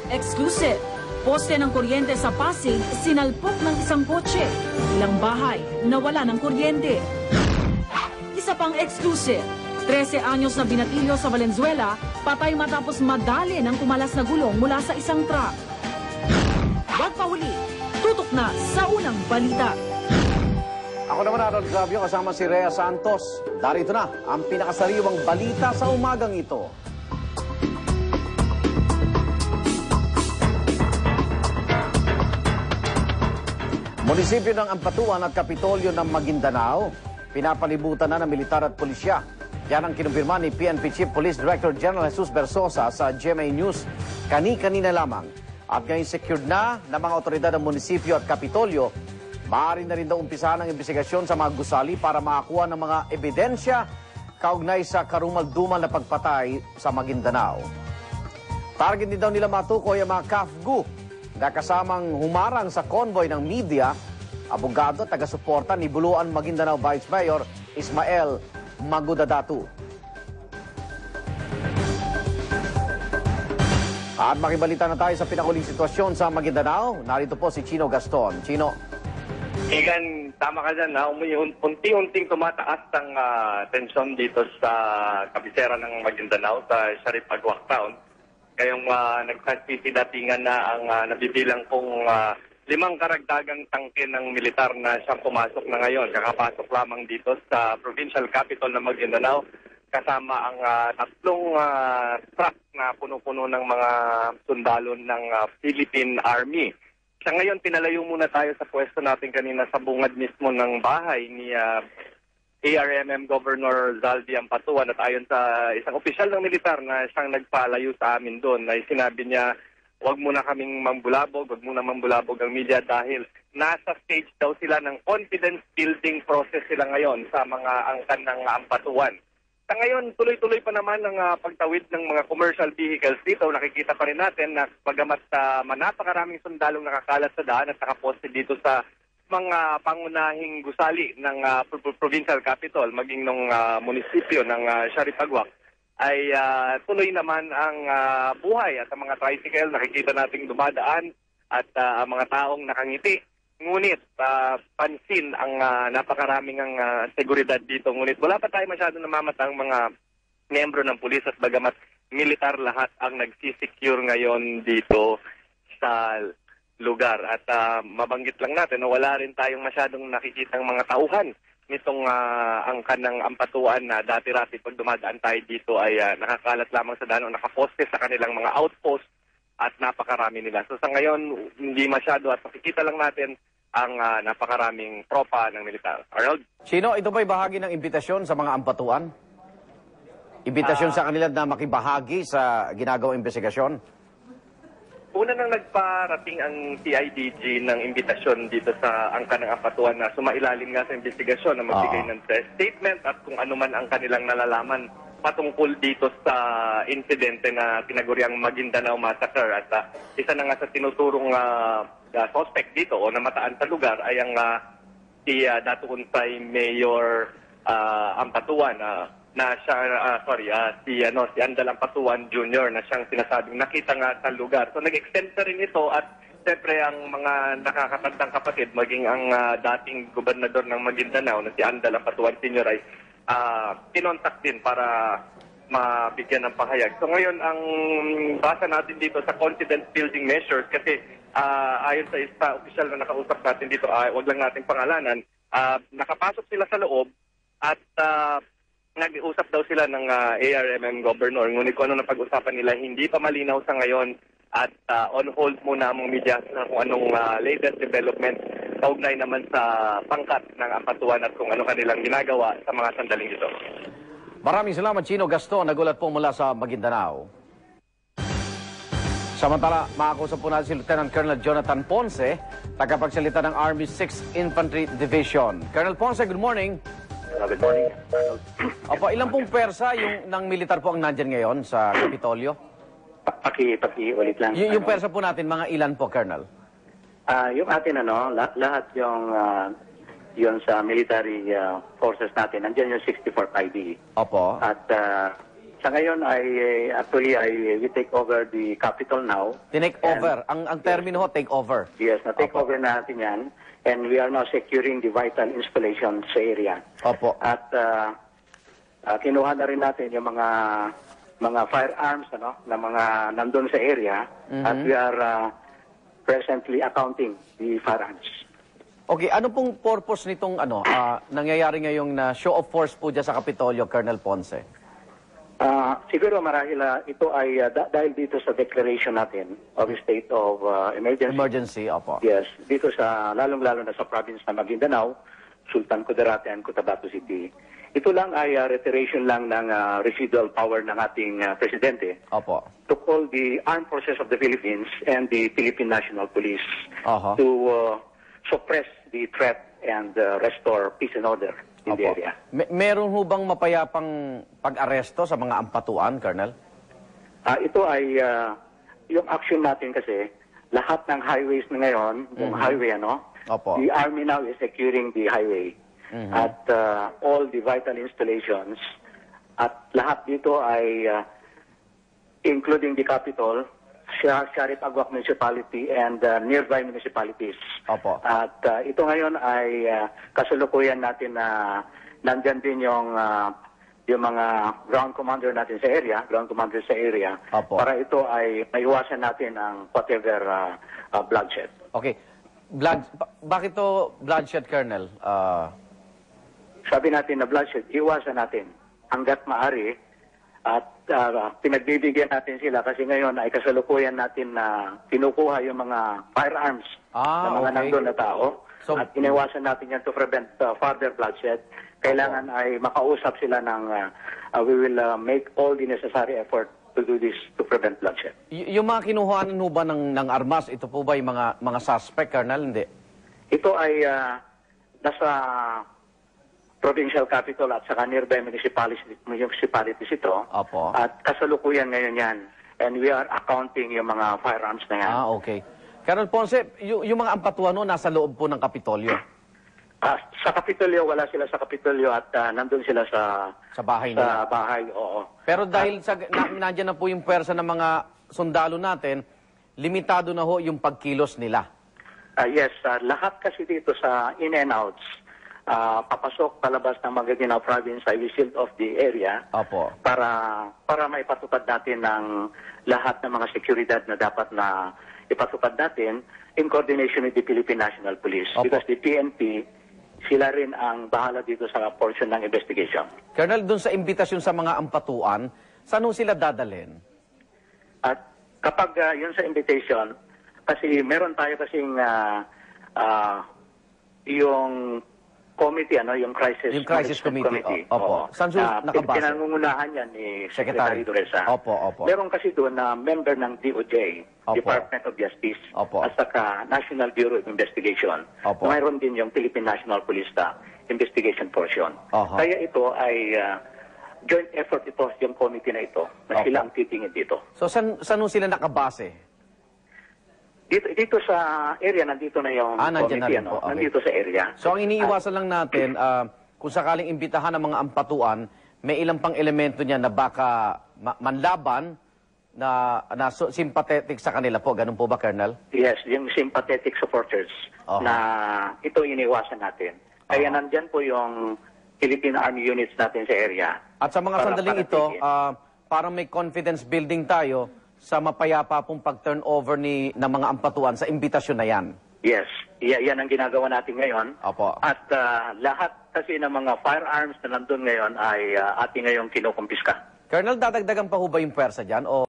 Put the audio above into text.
Exclusive. Poste ng kuryente sa Pasig, sinalpok ng isang kotse. Ilang bahay, nawala ng kuryente. Isa pang exclusive. 13 anyos na binatilyo sa Valenzuela, patay matapos madali ng kumalas na gulong mula sa isang truck. Wag pa huli, tutok na sa unang balita. Ako naman, Harold Gravio, kasama si Rhea Santos. Darito na ang pinakasariwang balita sa umagang ito. Munisipyo ng Ampatuan at Kapitolyo ng Maguindanao, pinapalibutan na ng militar at pulisya. Yan ang kinumpirma ni PNP Chief Police Director General Jesus Bersosa sa GMA News kani-kanina lamang. At ngayon secured na ng mga otoridad ng munisipyo at Kapitolyo, maaari na rin daw umpisahan ang investigasyon sa mga gusali para makakuha ng mga ebidensya kaugnay sa karumal-dumal na pagpatay sa Maguindanao. Target din daw nila matukoy ang mga KAFGU na kasamang humarang sa convoy ng media, abogado at taga-suporta ni Buluan Maguindanao Vice Mayor Ismael Magudadatu. At makibalita na tayo sa pinakuling sitwasyon sa Maguindanao. Narito po si Chino Gaston. Chino. Igan, tama ka dyan. Unti-unting tumataas ang tensyon dito sa kabisera ng Maguindanao, sa Sharif Agwak Town. Kayong nagkasisidatingan na ang nabibilang kong 5 karagdagang tangke ng militar na siyang pumasok na ngayon. Kakapasok lamang dito sa provincial capital ng Maguindanao kasama ang 3 truck na puno-puno ng mga sundalo ng Philippine Army. Sa ngayon, pinalayo muna tayo sa pwesto natin kanina sa bungad mismo ng bahay ni ARMM Governor Zaldi Ampatuan, at ayon sa isang opisyal ng militar na siyang nagpalayo sa amin doon, ay sinabi niya, wag muna kaming mambulabog, wag muna mambulabog ang media dahil nasa stage daw sila ng confidence building process sila ngayon sa mga angkan ng Ampatuan. Sa ngayon, tuloy-tuloy pa naman ang pagtawid ng mga commercial vehicles dito. Nakikita pa rin natin na bagamat napakaraming sundalong nakakalat sa daan at nakaposte dito sa mga pangunahing gusali ng provincial capital, maging ng munisipyo ng Sharif Agwak, ay tuloy naman ang buhay at ang mga tricycle nakikita nating dumadaan at ang mga taong nakangiti. Ngunit pansin ang napakaraming ang seguridad dito. Ngunit wala pa tayo masyado namamatang mga miyembro ng pulis at bagamat militar lahat ang nagsisecure ngayon dito sa lugar. At mabanggit lang natin na wala rin tayong masyadong nakikitang mga tauhan nitong angkan ng Ampatuan na dati-rati pag dumadaan tayo dito ay nakakalat lamang sa daan o nakaposte sa kanilang mga outpost at napakarami nila. So sa ngayon, hindi masyado at makikita lang natin ang napakaraming tropa ng militar. Arnold? Chino, ito ba'y bahagi ng imbitasyon sa mga Ampatuan? Imbitasyon sa kanila na makibahagi sa ginagawang investigasyon? Una nang nagparating ang CIDG ng imbitasyon dito sa angkan ng Ampatuan na sumailalim nga sa investigasyon na magbigay ng press statement at kung ano man ang kanilang nalalaman patungkol dito sa insidente na tinaguriang Maguindanao Massacre. At isa na nga sa tinuturong suspect dito o namataan sa lugar ay ang si Datuunsay Mayor Ampatuan na siya, si Andal Ampatuan Jr. na siyang sinasabing nakita nga sa lugar. So nag-extend na rin ito at siyempre ang mga nakakatandang kapatid, maging ang dating gobernador ng Maguindanao na si Andal Ampatuan Sr. ay kinontak din para mabigyan ng pahayag. So ngayon, ang basa natin dito sa confidence building measures, kasi ayon sa isa opisyal na nakausap natin dito, wag lang natin pangalanan, nakapasok sila sa loob at nag-usap daw sila ng ARMM Governor. Ngunit kung ano na pag-usapan nila, hindi pa malinaw sa ngayon at on hold muna ang media sa kung anong latest development kaugnay naman sa pangkat ng Ampatuan at kung ano kanilang ginagawa sa mga sandaling ito. Maraming salamat, Chino Gaston. Nagulat po mula sa Maguindanao. Samantala, makakusap po natin si Lieutenant Colonel Jonathan Ponce, tagapagsalita ng Army 6th Infantry Division. Colonel Ponce, good morning. Good morning. Opo, ilang pong persa yung ng militar po ang nandyan ngayon sa Kapitolyo? Paki-ulit lang. Yung persa po natin, mga ilan po, Colonel? Yung atin, lahat yung sa military forces natin, nandiyan yung 64 5B. Opo. At Sa ngayon ay actually we take over the capital now. Tinake over. Ang termino ho, take over. Yes, na-take over natin yan. And we are now securing the vital installations sa area. Opo. At kinuha na rin natin yung mga firearms na mga nandun sa area. At we are presently accounting the firearms. Okay, ano pong purpose nitong nangyayari ngayong na show of force po dyan sa Kapitolyo, Colonel Ponce? Siguro marahil ito ay dahil dito sa declaration natin of state of emergency. Emergency, opo. Yes, dito sa lalong-lalo na sa province ng Maguindanao, Sultan Kudarat and Cotabato City. Ito lang ay reiteration lang ng residual power ng ating presidente. Opo. To call the armed forces of the Philippines and the Philippine National Police to suppress the threat and restore peace and order in the area. Meron ho bang mapayapang pag-aresto sa mga ampatuan, Colonel? Ito ay yung action natin kasi lahat ng highways na ngayon, yung highway Opo. the army now is securing the highway at all the vital installations at lahat dito ay including the capital, Sharif Agwak Municipality and nearby municipalities. Opo. At ito ngayon ay kasalukuyan natin na nandyan din yung mga ground commander natin sa area, Opo. para ito ay maiwasan natin ang whatever bloodshed. Okay. Bakit to bloodshed, Colonel? Sabi natin na bloodshed, iwasan natin hanggat maaari at pinagbibigyan natin sila kasi ngayon ay kasalukuyan natin na kinukuha yung mga firearms ng mga nandun na tao at iniwasan natin yan to prevent further bloodshed. Kailangan ay makausap sila ng we will make all the necessary effort to do this to prevent bloodshed. Yung mga kinuhaan ho ba ng armas, ito po ba yung mga suspect, Colonel? Hindi. Ito ay nasa provincial capital at saka nearby municipalities ito. Opo. At kasalukuyan ngayon yan. And we are accounting yung mga firearms na yan. Okay. Colonel Ponce, yung mga ampatuan ho, nasa loob po ng Kapitolyo? Sa Kapitolyo, wala sila sa Kapitolyo at nandun sila sa bahay nila? Sa bahay, oo. Pero dahil nandiyan na po yung pwersa ng mga sundalo natin, limitado na ho yung pagkilos nila. Yes, lahat kasi dito sa in and outs, papasok palabas ng Maguindanao province ay we sealed off the area. Opo. Para maipatupad natin ng lahat ng mga seguridad na dapat na ipatupad natin in coordination with the Philippine National Police. Opo. Because the PNP, sila rin ang bahala dito sa portion ng investigation. Colonel, dun sa imbitasyon sa mga ampatuan, saan ho sila dadalhin? At kapag yun sa invitation, kasi meron tayo kasing yung committee, yung crisis committee. Opo. Saan siya nakabase? Pinangungunahan yan ni Secretary Dureza. Opo. Meron kasi doon na member ng DOJ, Department of Justice, at saka National Bureau of Investigation. Opo. Mayroon din yung Philippine National Police investigation portion. Kaya ito ay joint effort ito, yung committee na ito, na sila ang titingin dito. So, saan sila nakabase? Dito sa area, nandito na yung committee, nandito sa area. So, ang iniiwasan lang natin, kung sakaling imbitahan ng mga ampatuan, may ilang pang elemento niya na baka manlaban na sympathetic sa kanila po. Ganun po ba, Colonel? Yes, yung sympathetic supporters na ito iniiwasan natin. Kaya nandyan po yung Philippine Army units natin sa area. At sa mga sandaling ito, parang may confidence building tayo sa mapayapa pong pag-turnover ng mga ampatuan sa imbitasyon na yan. Yes, yan ang ginagawa natin ngayon. Opo. At lahat kasi ng mga firearms na nandun ngayon ay ating ngayong kinukumpiska. Colonel, dadagdagan pa ho ba yung pwersa dyan? O